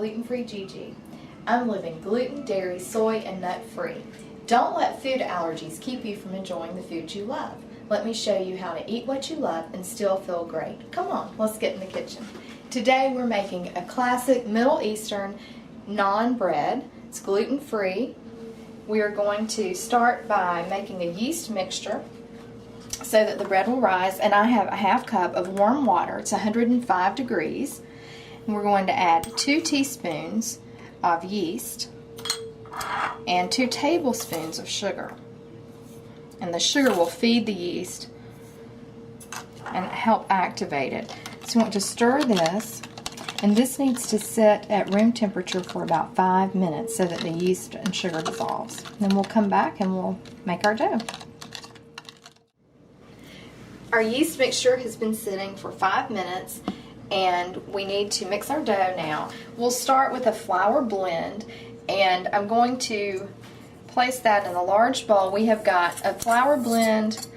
Gluten-Free Gigi. I'm living gluten, dairy, soy, and nut-free. Don't let food allergies keep you from enjoying the food you love. Let me show you how to eat what you love and still feel great. Come on, let's get in the kitchen. Today we're making a classic Middle Eastern naan bread. It's gluten-free. We are going to start by making a yeast mixture so that the bread will rise, and I have a half cup of warm water. It's 105 degrees. And we're going to add 2 teaspoons of yeast and 2 tablespoons of sugar. And the sugar will feed the yeast and help activate it. So you want to stir this, and this needs to sit at room temperature for about 5 minutes so that the yeast and sugar dissolves. Then we'll come back and we'll make our dough. Our yeast mixture has been sitting for 5 minutes, and we need to mix our dough now. We'll start with a flour blend, and I'm going to place that in a large bowl. We have got a flour blend.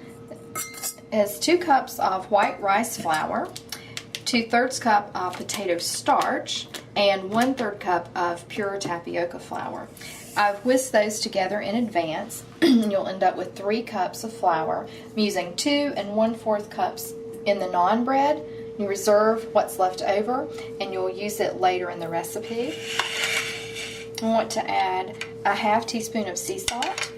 Is 2 cups of white rice flour, 2/3 cup of potato starch, and 1/3 cup of pure tapioca flour. I've whisked those together in advance, and you'll end up with 3 cups of flour. I'm using 2 1/4 cups in the naan bread. You reserve what's left over, and you'll use it later in the recipe. I want to add a ½ teaspoon of sea salt,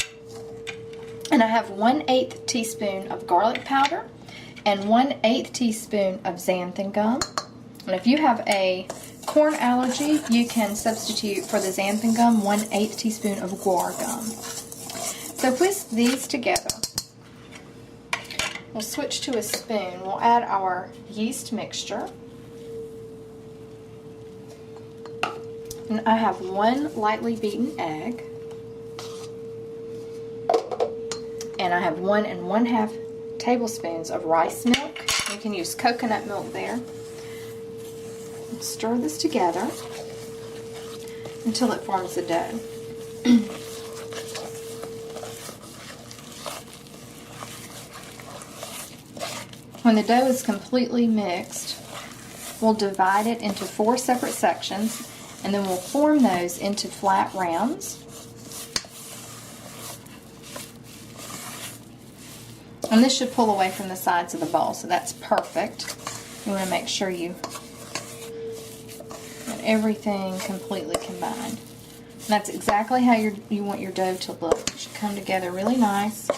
and I have 1/8 teaspoon of garlic powder and 1/8 teaspoon of xanthan gum. And if you have a corn allergy, you can substitute for the xanthan gum 1/8 teaspoon of guar gum. So whisk these together. We'll switch to a spoon. We'll add our yeast mixture. And I have 1 lightly beaten egg. And I have 1 1/2 tablespoons of rice milk. You can use coconut milk there. Stir this together until it forms a dough. When the dough is completely mixed, we'll divide it into 4 separate sections, and then we'll form those into flat rounds. And this should pull away from the sides of the bowl, so that's perfect. You want to make sure you get everything completely combined. And that's exactly how you want your dough to look. It should come together really nice,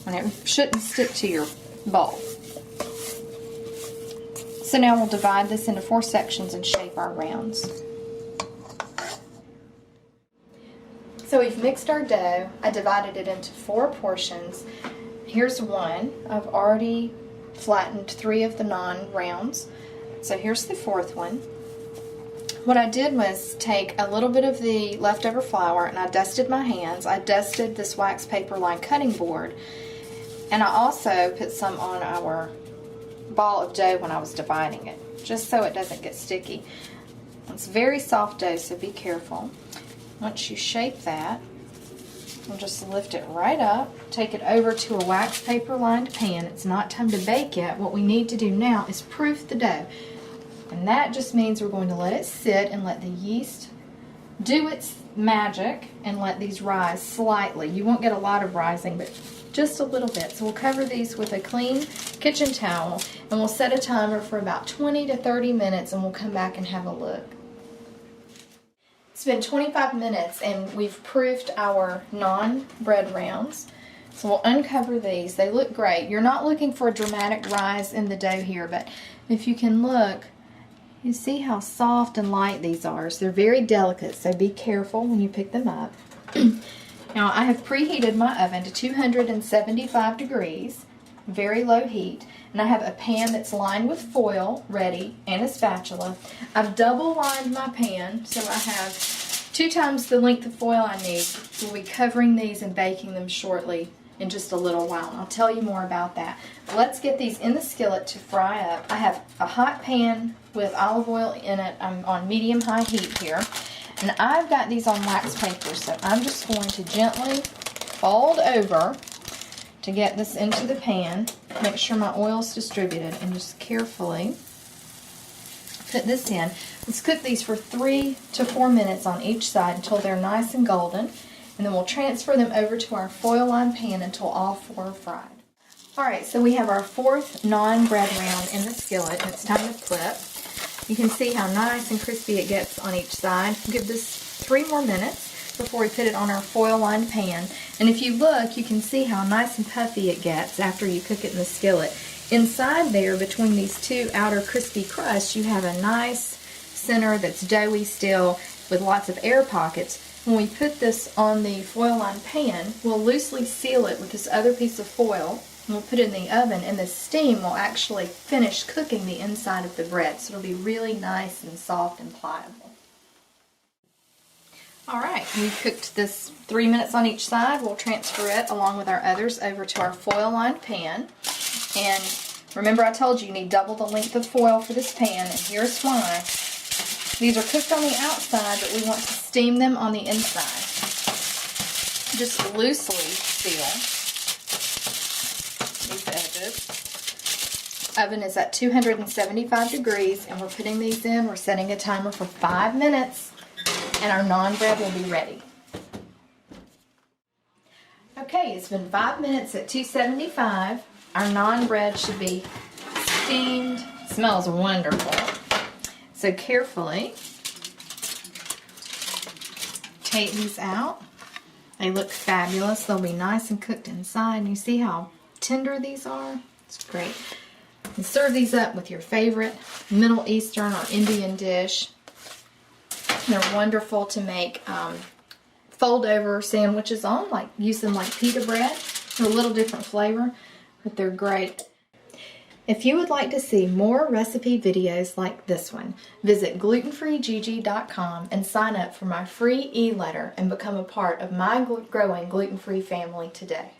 and it shouldn't stick to your bowl. So now we'll divide this into 4 sections and shape our rounds. So we've mixed our dough. I divided it into 4 portions. Here's one. I've already flattened 3 of the naan rounds. So here's the 4th one. What I did was take a little bit of the leftover flour, and I dusted my hands. I dusted this wax paper lined cutting board, and I also put some on our ball of dough when I was dividing it, just so it doesn't get sticky. It's very soft dough, so be careful. Once you shape that, we'll just lift it right up, take it over to a wax paper lined pan. It's not time to bake yet. What we need to do now is proof the dough. And that just means we're going to let it sit and let the yeast do its magic and let these rise slightly. You won't get a lot of rising, but just a little bit. So we'll cover these with a clean kitchen towel, and we'll set a timer for about 20 to 30 minutes, and we'll come back and have a look. It's been 25 minutes, and we've proofed our naan bread rounds. So we'll uncover these. They look great. You're not looking for a dramatic rise in the dough here, but if you can look, you see how soft and light these are. So they're very delicate, so be careful when you pick them up. Now I have preheated my oven to 275 degrees, very low heat, and I have a pan that's lined with foil ready and a spatula. I've double lined my pan, so I have 2 times the length of foil I need. We'll be covering these and baking them shortly in just a little while, and I'll tell you more about that. Let's get these in the skillet to fry up. I have a hot pan with olive oil in it. I'm on medium-high heat here. And I've got these on wax paper, so I'm just going to gently fold over to get this into the pan. Make sure my oil's distributed, and just carefully put this in. Let's cook these for 3 to 4 minutes on each side until they're nice and golden. And then we'll transfer them over to our foil-lined pan until all 4 are fried. Alright, so we have our 4th naan bread round in the skillet, and it's time to flip. You can see how nice and crispy it gets on each side. Give this 3 more minutes before we put it on our foil-lined pan. And if you look, you can see how nice and puffy it gets after you cook it in the skillet. Inside there, between these 2 outer crispy crusts, you have a nice center that's doughy still with lots of air pockets. When we put this on the foil-lined pan, we'll loosely seal it with this other piece of foil, and we'll put it in the oven, and the steam will actually finish cooking the inside of the bread, so it'll be really nice and soft and pliable. Alright, we cooked this 3 minutes on each side. We'll transfer it along with our others over to our foil-lined pan. And remember, I told you you need double the length of foil for this pan, and here's why. These are cooked on the outside, but we want to steam them on the inside. Just loosely seal these edges. Oven is at 275 degrees, and we're putting these in. We're setting a timer for 5 minutes, and our naan bread will be ready. Okay, it's been 5 minutes at 275. Our naan bread should be steamed. It smells wonderful. So carefully take these out. They look fabulous. They'll be nice and cooked inside. And you see how tender these are? It's great. And serve these up with your favorite Middle Eastern or Indian dish. They're wonderful to make fold over sandwiches on, like use them like pita bread. They're a little different flavor, but they're great. If you would like to see more recipe videos like this one, visit glutenfreegg.com and sign up for my free e-letter and become a part of my growing gluten-free family today.